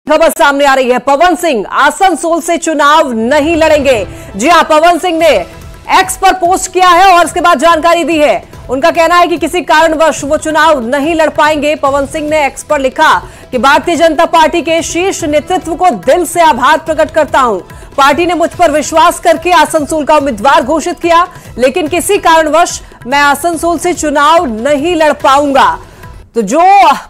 खबर सामने आ रही है। पवन सिंह आसनसोल से चुनाव नहीं लड़ेंगे। जी हां, पवन सिंह ने एक्स पर पोस्ट किया है और उसके बाद जानकारी दी है। उनका कहना है कि किसी कारणवश वो चुनाव नहीं लड़ पाएंगे। पवन सिंह ने एक्स पर लिखा कि भारतीय जनता पार्टी के शीर्ष नेतृत्व को दिल से आभार प्रकट करता हूं। पार्टी ने मुझ पर विश्वास करके आसनसोल का उम्मीदवार घोषित किया, लेकिन किसी कारणवश मैं आसनसोल से चुनाव नहीं लड़ पाऊंगा। तो जो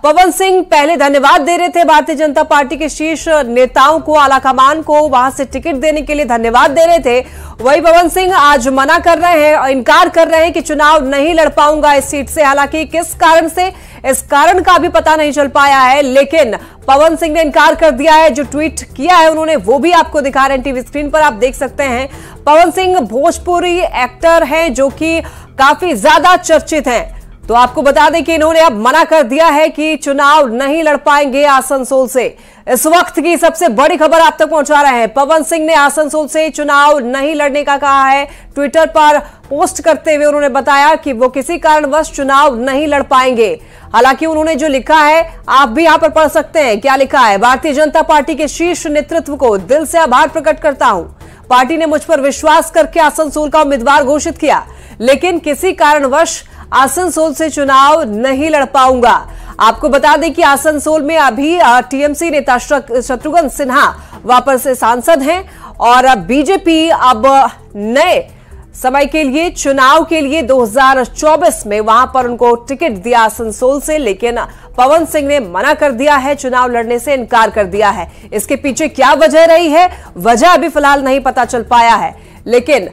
पवन सिंह पहले धन्यवाद दे रहे थे भारतीय जनता पार्टी के शीर्ष नेताओं को, आलाकमान को वहां से टिकट देने के लिए धन्यवाद दे रहे थे, वही पवन सिंह आज मना कर रहे हैं और इनकार कर रहे हैं कि चुनाव नहीं लड़ पाऊंगा इस सीट से। हालांकि किस कारण से, इस कारण का भी पता नहीं चल पाया है, लेकिन पवन सिंह ने इनकार कर दिया है। जो ट्वीट किया है उन्होंने वो भी आपको दिखा रहे हैं, टीवी स्क्रीन पर आप देख सकते हैं। पवन सिंह भोजपुरी एक्टर हैं जो कि काफी ज्यादा चर्चित हैं। तो आपको बता दें कि इन्होंने अब मना कर दिया है कि चुनाव नहीं लड़ पाएंगे आसनसोल से। इस वक्त की सबसे बड़ी खबर आप तक पहुंचा रहे हैं। पवन सिंह ने आसनसोल से चुनाव नहीं लड़ने का कहा है। ट्विटर पर पोस्ट करते हुए उन्होंने बताया कि वो किसी कारणवश चुनाव नहीं लड़ पाएंगे। हालांकि उन्होंने जो लिखा है आप भी यहां पर पढ़ सकते हैं। क्या लिखा है? भारतीय जनता पार्टी के शीर्ष नेतृत्व को दिल से आभार प्रकट करता हूं। पार्टी ने मुझ पर विश्वास करके आसनसोल का उम्मीदवार घोषित किया, लेकिन किसी कारणवश आसनसोल से चुनाव नहीं लड़ पाऊंगा। आपको बता दें कि आसनसोल में अभी टीएमसी नेता शत्रुघ्न सिन्हा वापस से सांसद हैं और बीजेपी अब नए समय के लिए, चुनाव के लिए 2024 में वहां पर उनको टिकट दिया आसनसोल से, लेकिन पवन सिंह ने मना कर दिया है, चुनाव लड़ने से इनकार कर दिया है। इसके पीछे क्या वजह रही है, वजह अभी फिलहाल नहीं पता चल पाया है। लेकिन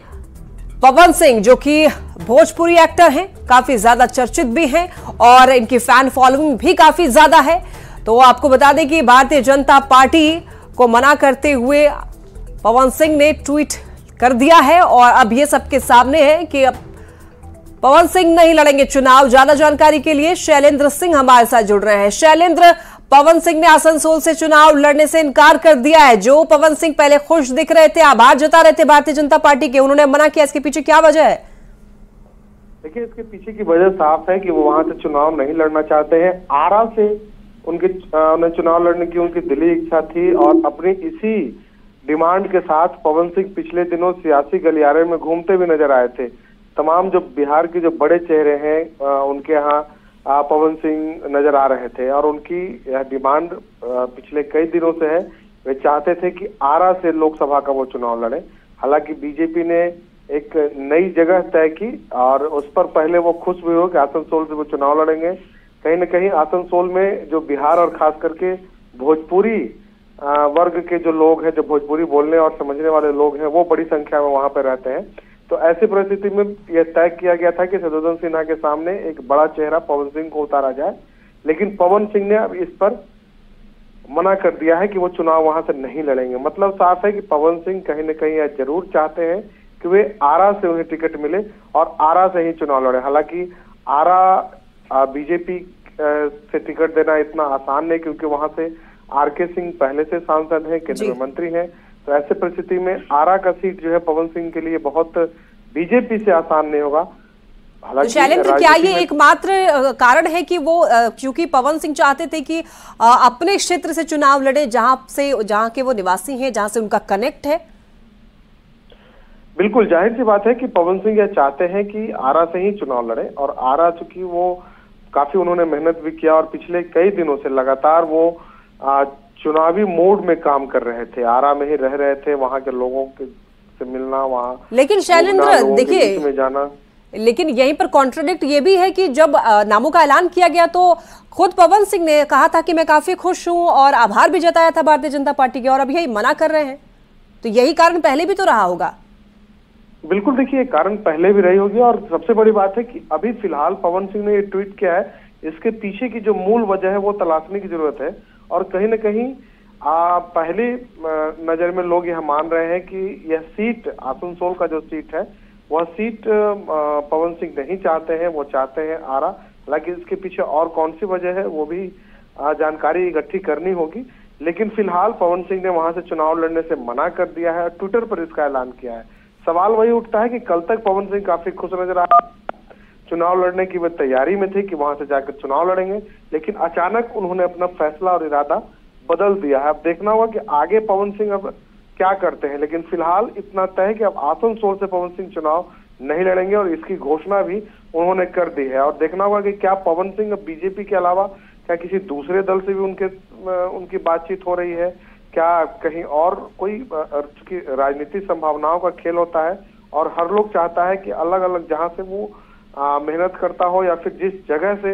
पवन सिंह जो कि भोजपुरी एक्टर हैं, काफी ज्यादा चर्चित भी हैं और इनकी फैन फॉलोइंग भी काफी ज्यादा है। तो आपको बता दें कि भारतीय जनता पार्टी को मना करते हुए पवन सिंह ने ट्वीट कर दिया है और अब ये सबके सामने है कि अब पवन सिंह नहीं लड़ेंगे चुनाव। ज्यादा जानकारी के लिए शैलेंद्र सिंह हमारे साथ जुड़ रहे हैं। शैलेंद्र, पवन सिंह ने आसनसोल से चुनाव लड़ने से इनकार कर दिया है। जो पवन सिंह पहले खुश दिख रहे थे, आभार जता रहे थे भारतीय जनता पार्टी के, उन्होंने मना किया। इसके पीछे क्या वजह है? देखिए, इसके पीछे की वजह साफ है कि वो वहां से चुनाव नहीं लड़ना चाहते हैं। आरा से उन्हें चुनाव लड़ने की उनकी दिली इच्छा थी और अपनी इसी डिमांड के साथ पवन सिंह पिछले दिनों सियासी गलियारे में घूमते हुए नजर आए थे। तमाम जो बिहार के जो बड़े चेहरे हैं उनके यहाँ पवन सिंह नजर आ रहे थे और उनकी यह डिमांड पिछले कई दिनों से है। वे चाहते थे कि आरा से लोकसभा का वो चुनाव लड़े। हालांकि बीजेपी ने एक नई जगह तय की और उस पर पहले वो खुश भी हो कि आसनसोल से वो चुनाव लड़ेंगे। कहीं न कहीं आसनसोल में जो बिहार और खास करके भोजपुरी वर्ग के जो लोग हैं, जो भोजपुरी बोलने और समझने वाले लोग हैं, वो बड़ी संख्या में वहां पर रहते हैं। तो ऐसी परिस्थिति में यह तय किया गया था कि शत्रुघ्न सिन्हा के सामने एक बड़ा चेहरा पवन सिंह को उतारा जाए, लेकिन पवन सिंह ने अब इस पर मना कर दिया है कि वो चुनाव वहां से नहीं लड़ेंगे। मतलब साफ है कि पवन सिंह कहीं न कहीं यह जरूर चाहते हैं कि वे आरा से उन्हें टिकट मिले और आरा से ही चुनाव लड़े। हालांकि आरा बीजेपी से टिकट देना इतना आसान नहीं, क्योंकि वहां से आरके सिंह पहले से सांसद हैं, केंद्रीय मंत्री हैं। तो ऐसे परिस्थिति में आरा का सीट जो है पवन सिंह के लिए बहुत बीजेपी से आसान नहीं होगा। तो शैलेंद्र, क्या ये एकमात्र कारण है कि वो क्योंकि पवन सिंह चाहते थे कि अपने क्षेत्र से चुनाव लड़े, जहां के वो निवासी हैं, जहां से उनका कनेक्ट है? बिल्कुल जाहिर सी बात है कि पवन सिंह यह चाहते हैं कि आरा से ही चुनाव लड़े और आरा चूंकि वो काफी उन्होंने मेहनत भी किया और पिछले कई दिनों से लगातार वो चुनावी मोड में काम कर रहे थे, आरा में ही रह रहे थे, वहां के लोगों से मिलना, वहां। लेकिन शैलेंद्र देखिए, जाना, लेकिन यहीं पर कॉन्ट्रडिक्ट ये भी है कि जब नामों का ऐलान किया गया तो खुद पवन सिंह ने कहा था कि मैं काफी खुश हूं और आभार भी जताया था भारतीय जनता पार्टी के, और अब यही मना कर रहे हैं। तो यही कारण पहले भी तो रहा होगा। बिल्कुल, देखिए कारण पहले भी रही होगी और सबसे बड़ी बात है कि अभी फिलहाल पवन सिंह ने ये ट्वीट किया है, इसके पीछे की जो मूल वजह है वो तलाशने की जरूरत है। और कहीं न कहीं पहली नजर में लोग यह मान रहे हैं कि यह सीट, आसनसोल का जो सीट है, वह सीट पवन सिंह नहीं चाहते हैं, वो चाहते हैं आरा। हालांकि इसके पीछे और कौन सी वजह है वो भी जानकारी इकट्ठी करनी होगी, लेकिन फिलहाल पवन सिंह ने वहां से चुनाव लड़ने से मना कर दिया है, ट्विटर पर इसका ऐलान किया है। सवाल वही उठता है कि कल तक पवन सिंह काफी खुश नजर आ रहा, चुनाव लड़ने की वे तैयारी में थे कि वहां से जाकर चुनाव लड़ेंगे, लेकिन अचानक उन्होंने अपना फैसला और इरादा बदल दिया है। अब देखना होगा कि आगे पवन सिंह अब क्या करते हैं, लेकिन फिलहाल इतना तय है कि अब आसनसोल से पवन सिंह चुनाव नहीं लड़ेंगे और इसकी घोषणा भी उन्होंने कर दी है। और देखना होगा कि क्या पवन सिंह अब बीजेपी के अलावा क्या किसी दूसरे दल से भी उनकी बातचीत हो रही है, क्या कहीं और कोई, चूंकि राजनीतिक संभावनाओं का खेल होता है और हर लोग चाहता है कि अलग अलग जहां से वो मेहनत करता हो या फिर जिस जगह से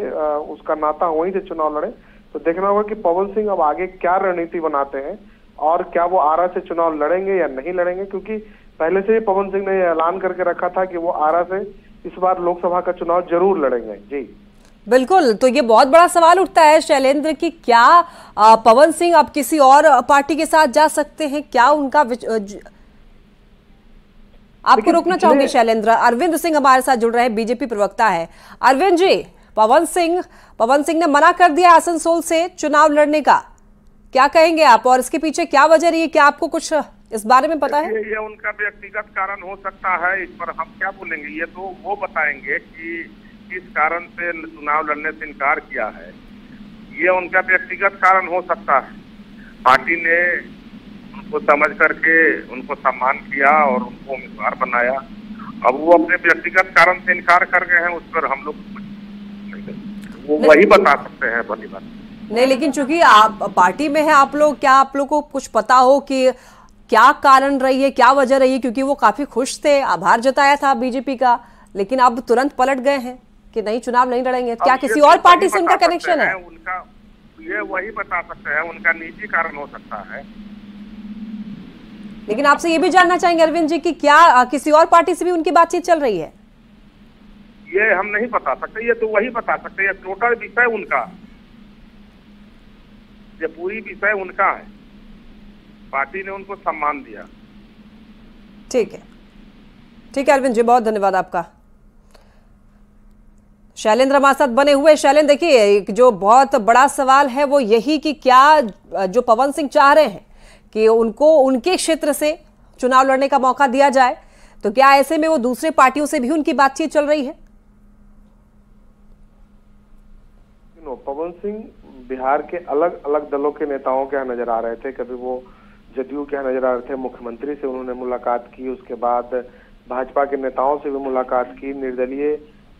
उसका नाता हो वहीं से चुनाव लड़े। तो देखना होगा कि पवन सिंह अब आगे क्या रणनीति बनाते हैं और क्या वो आरा से चुनाव लड़ेंगे या नहीं लड़ेंगे, क्योंकि पहले से ही पवन सिंह ने ऐलान करके रखा था कि वो आरा से इस बार लोकसभा का चुनाव जरूर लड़ेंगे। जी बिल्कुल, तो ये बहुत बड़ा सवाल उठता है शैलेंद्र कि क्या पवन सिंह अब किसी और पार्टी के साथ जा सकते हैं, क्या उनका आपको रोकना चाहूंगी शैलेंद्र। अरविंद सिंह हमारे साथ जुड़ रहे हैं, बीजेपी प्रवक्ता है। अरविंद जी, पवन सिंह ने मना कर दिया आसनसोल से चुनाव लड़ने का, क्या कहेंगे आप और इसके पीछे क्या वजह रही है, क्या आपको कुछ इस बारे में पता है? ये उनका व्यक्तिगत कारण हो सकता है, इस पर हम क्या बोलेंगे, ये तो वो बताएंगे कि किस कारण से चुनाव लड़ने से इनकार किया है। ये उनका व्यक्तिगत कारण हो सकता है, पार्टी ने उनको समझ करके उनको सम्मान किया और उनको उम्मीदवार बनाया। अब वो अपने व्यक्तिगत कारण से इनकार कर गए हैं, उस पर हम लोग वो वही बता सकते हैं भली बात नहीं। लेकिन चूंकि आप पार्टी में है आप लोग, क्या आप लोग को कुछ पता हो कि क्या कारण रही है, क्या वजह रही है? क्योंकि वो काफी खुश थे, आभार जताया था बीजेपी का, लेकिन अब तुरंत पलट गए हैं कि नहीं चुनाव नहीं लड़ेंगे। क्या किसी और पार्टी से उनका कनेक्शन है? उनका ये वही बता सकते हैं, उनका निजी कारण हो सकता है। लेकिन आपसे ये भी जानना चाहेंगे अरविंद जी कि क्या किसी और पार्टी से भी उनकी बातचीत चल रही है? ये हम नहीं बता सकते, ये तो वही बता सकते हैं। टोटल विषय उनका, ये पूरी विषय उनका है, पार्टी ने उनको सम्मान दिया। ठीक है अरविंद जी, बहुत धन्यवाद आपका। शैलेंद्र हमारे साथ बने हुए। शैलेंद्र, देखिए जो बहुत बड़ा सवाल है वो यही कि क्या जो पवन सिंह चाह रहे हैं कि उनको उनके क्षेत्र से चुनाव लड़ने का मौका दिया जाए, तो क्या ऐसे में वो दूसरे पार्टियों से भी उनकी बातचीत चल रही है? पवन सिंह बिहार के अलग अलग दलों के नेताओं के यहाँ नजर आ रहे थे। कभी वो जदयू के यहाँ नजर आ रहे थे, मुख्यमंत्री से उन्होंने मुलाकात की, उसके बाद भाजपा के नेताओं से भी मुलाकात की, निर्दलीय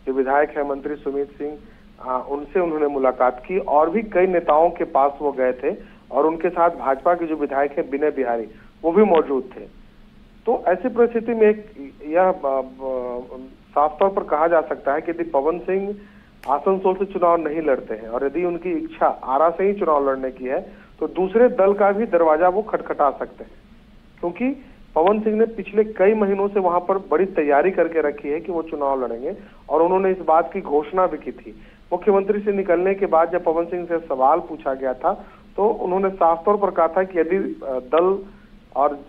जो विधायक है मंत्री सुमित सिंह, उनसे उन्होंने मुलाकात की और भी कई नेताओं के पास वो गए थे और उनके साथ भाजपा के जो विधायक है विनय बिहारी वो भी मौजूद थे। तो ऐसी परिस्थिति में यह साफ तौर पर कहा जा सकता है कि यदि पवन सिंह आसनसोल से चुनाव नहीं लड़ते हैं और यदि उनकी इच्छा आरा से ही चुनाव लड़ने की है, तो दूसरे दल का भी दरवाजा वो खटखटा सकते हैं, क्योंकि पवन सिंह ने पिछले कई महीनों से वहां पर बड़ी तैयारी करके रखी है कि वो चुनाव लड़ेंगे और उन्होंने इस बात की घोषणा भी की थी। मुख्यमंत्री से निकलने के बाद जब पवन सिंह से सवाल पूछा गया था तो उन्होंने साफ तौर पर कहा था कि यदि दल और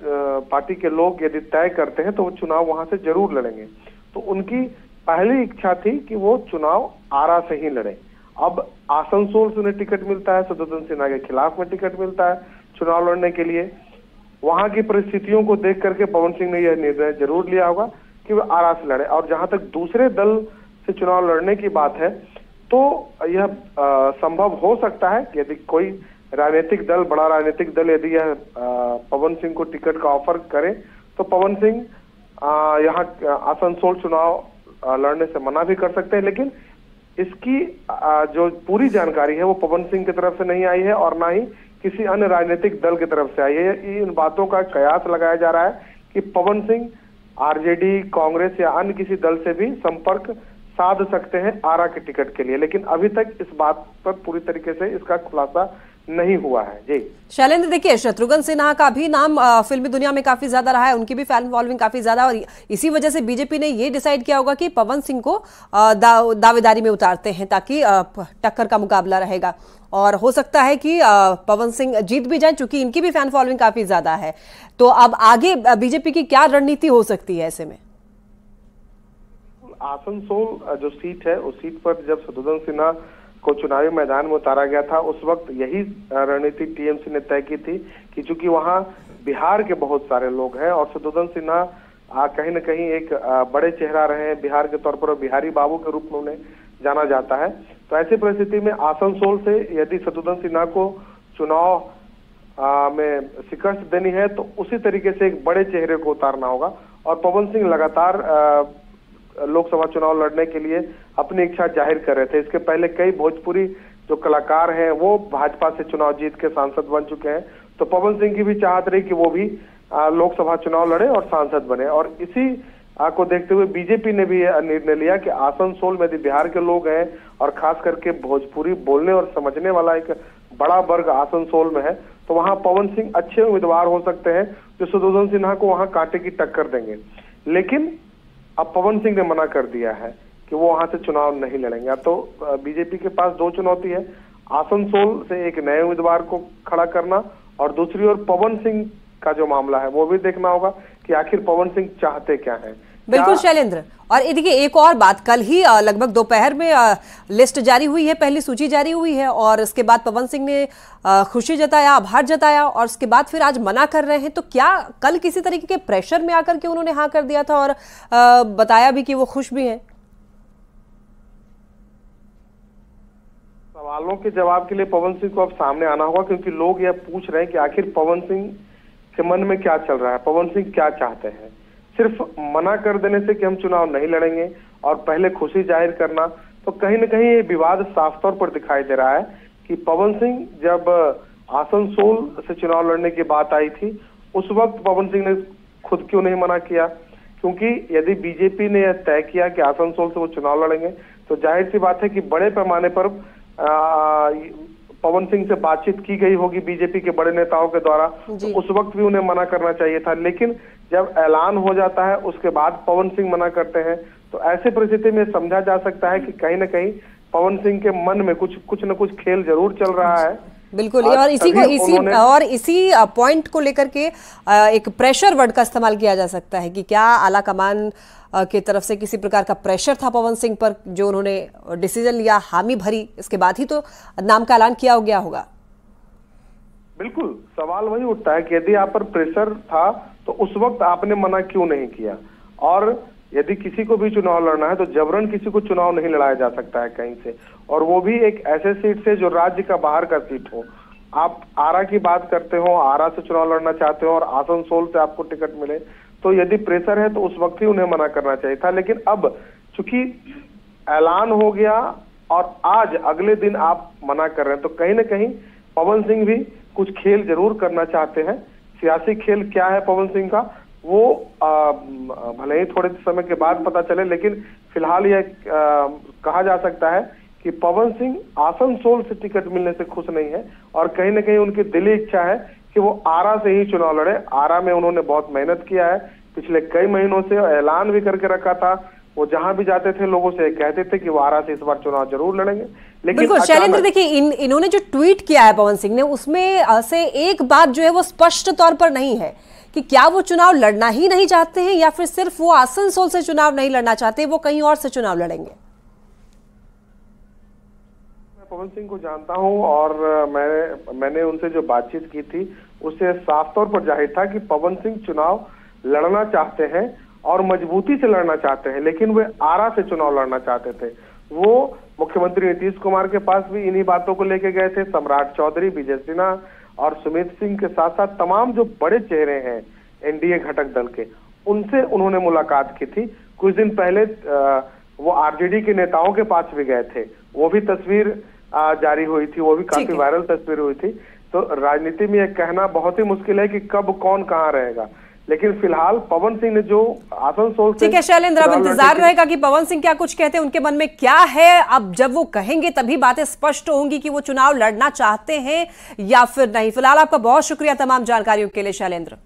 पार्टी के लोग यदि तय करते हैं तो वो चुनाव वहां से जरूर लड़ेंगे। तो उनकी पहली इच्छा थी कि वो चुनाव आरा से ही लड़े। अब आसनसोल से उन्हें टिकट मिलता है, शत्रुघ्न सिन्हा के खिलाफ में टिकट मिलता है चुनाव लड़ने के लिए। वहां की परिस्थितियों को देख करके पवन सिंह ने यह निर्णय जरूर लिया होगा कि वो आरा से लड़े। और जहां तक दूसरे दल से चुनाव लड़ने की बात है तो यह संभव हो सकता है कि यदि कोई राजनीतिक दल, बड़ा राजनीतिक दल यदि यह पवन सिंह को टिकट का ऑफर करे तो पवन सिंह यहाँ आसनसोल चुनाव लड़ने से मना भी कर सकते हैं। लेकिन इसकी जो पूरी जानकारी है वो पवन सिंह की तरफ से नहीं आई है और ना ही किसी अन्य राजनीतिक दल की तरफ से आई है। इन बातों का कयास लगाया जा रहा है कि पवन सिंह आरजेडी, कांग्रेस या अन्य किसी दल से भी संपर्क साध सकते हैं आरा के टिकट के लिए, लेकिन अभी तक इस बात पर पूरी तरीके से इसका खुलासा नहीं हुआ है। जी शैलेंद्र, देखिए शत्रुघ्न सिन्हा का भी नाम फिल्मी दुनिया में काफी ज्यादा रहा है, उनकी भी फैन फॉलोइंग काफी ज्यादा, और इसी वजह से बीजेपी ने ये डिसाइड किया होगा कि पवन सिंह को दावेदारी में उतारते हैं ताकि टक्कर का मुकाबला रहेगा और हो सकता है कि पवन सिंह जीत भी जाए चूंकि इनकी भी फैन फॉलोइंग काफी ज्यादा है। तो अब आगे बीजेपी की क्या रणनीति हो सकती है ऐसे में? आसनसोल जो सीट है उस सीट पर जब शत्रुघ्न सिन्हा को चुनावी मैदान में उतारा गया था उस वक्त यही रणनीति टीएमसी ने तय की थी कि चूंकि वहां बिहार के बहुत सारे लोग हैं और शत्रुघ्न सिन्हा कहीं न कहीं एक बड़े चेहरा रहे हैं बिहार के तौर पर, बिहारी बाबू के रूप में उन्हें जाना जाता है। तो ऐसी परिस्थिति में आसनसोल से यदि शत्रुघ्न सिन्हा को चुनाव में शिकस्त देनी है तो उसी तरीके से एक बड़े चेहरे को उतारना होगा। और पवन सिंह लगातार लोकसभा चुनाव लड़ने के लिए अपनी इच्छा जाहिर कर रहे थे। इसके पहले कई भोजपुरी जो कलाकार हैं वो भाजपा से चुनाव जीत के सांसद बन चुके हैं, तो पवन सिंह की भी चाहत रही कि वो भी लोकसभा चुनाव लड़े और सांसद बने। और इसी को देखते हुए बीजेपी ने भी यह निर्णय लिया कि आसनसोल में यदि बिहार के लोग हैं और खास करके भोजपुरी बोलने और समझने वाला एक बड़ा वर्ग आसनसोल में है, तो वहां पवन सिंह अच्छे उम्मीदवार हो सकते हैं जो सुदर्शन सिन्हा को वहां कांटे की टक्कर देंगे। लेकिन अब पवन सिंह ने मना कर दिया है कि वो वहां से चुनाव नहीं लड़ेंगे। अब तो बीजेपी के पास दो चुनौती है, आसनसोल से एक नए उम्मीदवार को खड़ा करना और दूसरी ओर पवन सिंह का जो मामला है वो भी देखना होगा कि आखिर पवन सिंह चाहते क्या हैं। बिल्कुल शैलेंद्र, और देखिए एक और बात, कल ही लगभग दोपहर में लिस्ट जारी हुई है, पहली सूची जारी हुई है और इसके बाद पवन सिंह ने खुशी जताया, आभार जताया और उसके बाद फिर आज मना कर रहे हैं। तो क्या कल किसी तरीके के प्रेशर में आकर के उन्होंने हाँ कर दिया था और बताया भी कि वो खुश भी हैं? सवालों के जवाब के लिए पवन सिंह को अब सामने आना होगा, क्योंकि लोग यह पूछ रहे हैं कि आखिर पवन सिंह के मन में क्या चल रहा है, पवन सिंह क्या चाहते हैं। सिर्फ मना कर देने से कि हम चुनाव नहीं लड़ेंगे और पहले खुशी जाहिर करना, तो कहीं न कहीं ये विवाद साफ तौर पर दिखाई दे रहा है कि पवन सिंह जब आसनसोल से चुनाव लड़ने की बात आई थी उस वक्त पवन सिंह ने खुद क्यों नहीं मना किया, क्योंकि यदि बीजेपी ने यह तय किया कि आसनसोल से वो चुनाव लड़ेंगे तो जाहिर सी बात है कि बड़े पैमाने पर पवन सिंह से बातचीत की गई होगी बीजेपी के बड़े नेताओं के द्वारा, तो उस वक्त भी उन्हें मना करना चाहिए था। लेकिन जब ऐलान हो जाता है उसके बाद पवन सिंह मना करते हैं, तो ऐसे परिस्थिति में समझा जा सकता है कि कहीं न कहीं पवन सिंह के मन में कुछ न कुछ खेल जरूर चल रहा है। बिल्कुल, और इसी पॉइंट को लेकर के एक प्रेशर वर्ड का इस्तेमाल किया जा सकता है कि क्या आला कमान की तरफ से किसी प्रकार का प्रेशर था पवन सिंह पर, जो उन्होंने डिसीजन लिया, हामी भरी, इसके बाद ही तो नाम का ऐलान किया गया होगा। बिल्कुल, सवाल वही उठता है कि यदि आप पर प्रेशर था तो उस वक्त आपने मना क्यों नहीं किया। और यदि किसी को भी चुनाव लड़ना है तो जबरन किसी को चुनाव नहीं लड़ाया जा सकता है कहीं से, और वो भी एक ऐसे सीट से जो राज्य का बाहर का सीट हो। आप आरा की बात करते हो, आरा से चुनाव लड़ना चाहते हो और आसनसोल से आपको टिकट मिले, तो यदि प्रेशर है तो उस वक्त ही उन्हें मना करना चाहिए था। लेकिन अब चूंकि ऐलान हो गया और आज अगले दिन आप मना कर रहे हैं, तो कहीं ना कहीं पवन सिंह भी कुछ खेल जरूर करना चाहते हैं। सियासी खेल क्या है पवन सिंह का, वो भले ही थोड़े समय के बाद पता चले, लेकिन फिलहाल यह कहा जा सकता है कि पवन सिंह आसनसोल से टिकट मिलने से खुश नहीं है और कहीं ना कहीं उनकी दिली इच्छा है कि वो आरा से ही चुनाव लड़े। आरा में उन्होंने बहुत मेहनत किया है, पिछले कई महीनों से ऐलान भी करके रखा था। वो जहां भी जाते थे लोगों से कहते थे कि वो आरा से इस बार चुनाव जरूर लड़ेंगे। लेकिन बिल्कुल शैलेंद्र, देखिए इन्होंने जो ट्वीट किया है पवन सिंह ने, उसमें से एक बात जो है वो स्पष्ट तौर पर नहीं है कि क्या वो चुनाव लड़ना ही नहीं चाहते हैं या फिर सिर्फ वो आसनसोल से चुनाव नहीं लड़ना चाहते, वो कहीं और से चुनाव लड़ेंगे। मैं पवन सिंह को जानता हूं और मैंने उनसे जो बातचीत की थी उससे साफ तौर पर जाहिर था कि पवन सिंह चुनाव लड़ना चाहते हैं और मजबूती से लड़ना चाहते हैं, लेकिन वे आरा से चुनाव लड़ना चाहते थे। वो मुख्यमंत्री नीतीश कुमार के पास भी इन्हीं बातों को लेके गए थे। सम्राट चौधरी, विजय सिन्हा और सुमित सिंह के साथ साथ तमाम जो बड़े चेहरे हैं एनडीए घटक दल के, उनसे उन्होंने मुलाकात की थी। कुछ दिन पहले वो आरजेडी के नेताओं के पास भी गए थे, वो भी तस्वीर जारी हुई थी, वो भी काफी वायरल तस्वीर हुई थी। तो राजनीति में यह कहना बहुत ही मुश्किल है कि कब कौन कहाँ रहेगा, लेकिन फिलहाल पवन सिंह ने जो आसनसोल से, ठीक है शैलेंद्र, अब इंतजार रहेगा कि पवन सिंह क्या कुछ कहते हैं, उनके मन में क्या है। अब जब वो कहेंगे तभी बातें स्पष्ट होंगी कि वो चुनाव लड़ना चाहते हैं या फिर नहीं। फिलहाल आपका बहुत शुक्रिया तमाम जानकारियों के लिए शैलेंद्र।